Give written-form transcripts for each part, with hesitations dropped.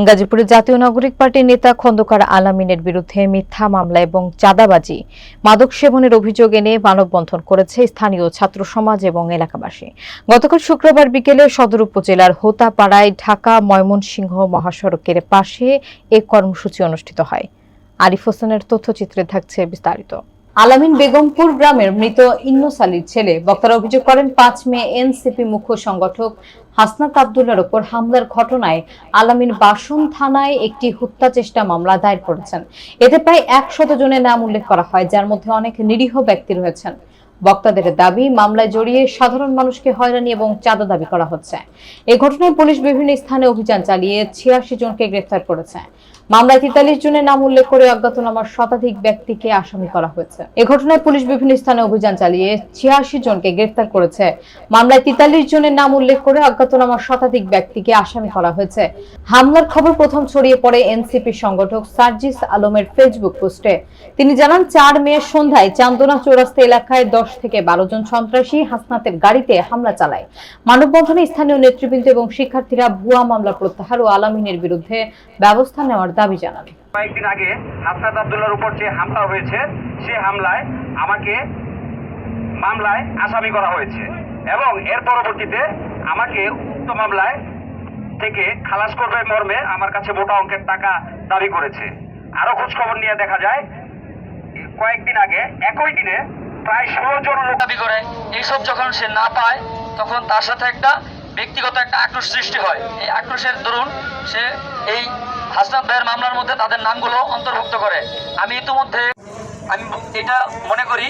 গাজীপুরের জাতীয় নাগরিক পার্টির নেতা খন্দকার আলামিনের বিরুদ্ধে মিথ্যা মামলা এবং চাঁদাবাজি, মাদক সেবনের অভিযোগ এনে মানববন্ধন করেছে স্থানীয় ছাত্র সমাজ এবং এলাকাবাসী। গতকাল শুক্রবার বিকেলে সদর উপজেলার হোতাপাড়ায় ঢাকা ময়মনসিংহ মহাসড়কের পাশে এ কর্মসূচি অনুষ্ঠিত হয়। আরিফ হোসেনের তথ্যচিত্রে থাকছে বিস্তারিত। আলামিন বেগমপুর গ্রামের মৃত ইন্নুস আলীর ছেলে। বক্তারা অভিযোগ করেন ৫ মে এনসিপি মুখ্য সংগঠক হাসনাত আব্দুল্লাহর উপর হামলার ঘটনায় আলামিন বাসন থানায় একটি হত্যা চেষ্টা মামলা দায়ের করেছেন। এতে প্রায় ১০০ জনের নাম উল্লেখ করা হয়, যার মধ্যে অনেক নিরীহ ব্যক্তি রয়েছেন। বক্তাদের দাবি, মামলায় জড়িয়ে সাধারণ মানুষকে হয়রানি এবং চাঁদা দাবি করা হচ্ছে। এই ঘটনায় পুলিশ বিভিন্ন স্থানে অভিযান চালিয়ে ৮৬ জনকে গ্রেফতার করেছে। মামলায় ৪৩ জনের নাম উল্লেখ করে অজ্ঞাতনামার শতাধিক ব্যক্তিকে আসামি করা হয়েছে। এই ঘটনায় পুলিশ বিভিন্ন স্থানে অভিযান চালিয়ে ৮৬ জনকে গ্রেফতার করেছে। মামলায় ৪৩ জনের নাম উল্লেখ করে অজ্ঞাতনামার শতাধিক ব্যক্তিকে আসামি করা হয়েছে। হামলার খবর প্রথম ছড়িয়ে পড়ে এনসিপি সংগঠক সার্জিস আলমের ফেসবুক পোস্টে। তিনি জানান, ৪ মে সন্ধ্যায় চান্দনা চৌরাস্তা এলাকায় ১০ থেকে ১২ জন সন্ত্রাসী হাসনাতের গাড়িতে হামলা চালায়। মানববন্ধনে স্থানীয় নেতৃবৃন্দ এবং শিক্ষার্থীরা ভুয়া মামলা প্রত্যাহার ও আলামিনের বিরুদ্ধে ব্যবস্থা নেওয়ার দাবি জানান। কয়েকদিন আগে হাসনাত আব্দুল্লাহর উপর যে হামলা হয়েছে, সে হামলায় আমাকে মামলায় আসামি করা হয়েছে এবং এর পরবর্তীতে আমাকে উক্ত মামলায় থেকে খালাস করবে মর্মে আমার কাছে মোটা অঙ্কের টাকা দাবি করেছে। আরো খোঁজ খবর নিয়ে দেখা যায়, কয়েকদিন আগে একই দিনে প্রায় ১৬ জন লোক দাবি করে। এইসব যখন সে না পায়, তখন তার সাথে একটা ব্যক্তিগত একটা আক্রোশ সৃষ্টি হয়। এই আক্রোশের দরুন সে এই হাসনাত ভাইয়ের মামলার মধ্যে তাদের নামগুলো অন্তর্ভুক্ত করে। আমি ইতিমধ্যে এটা মনে করি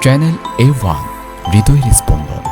চ্যানেল A1 হৃদয়ের স্পন্দন।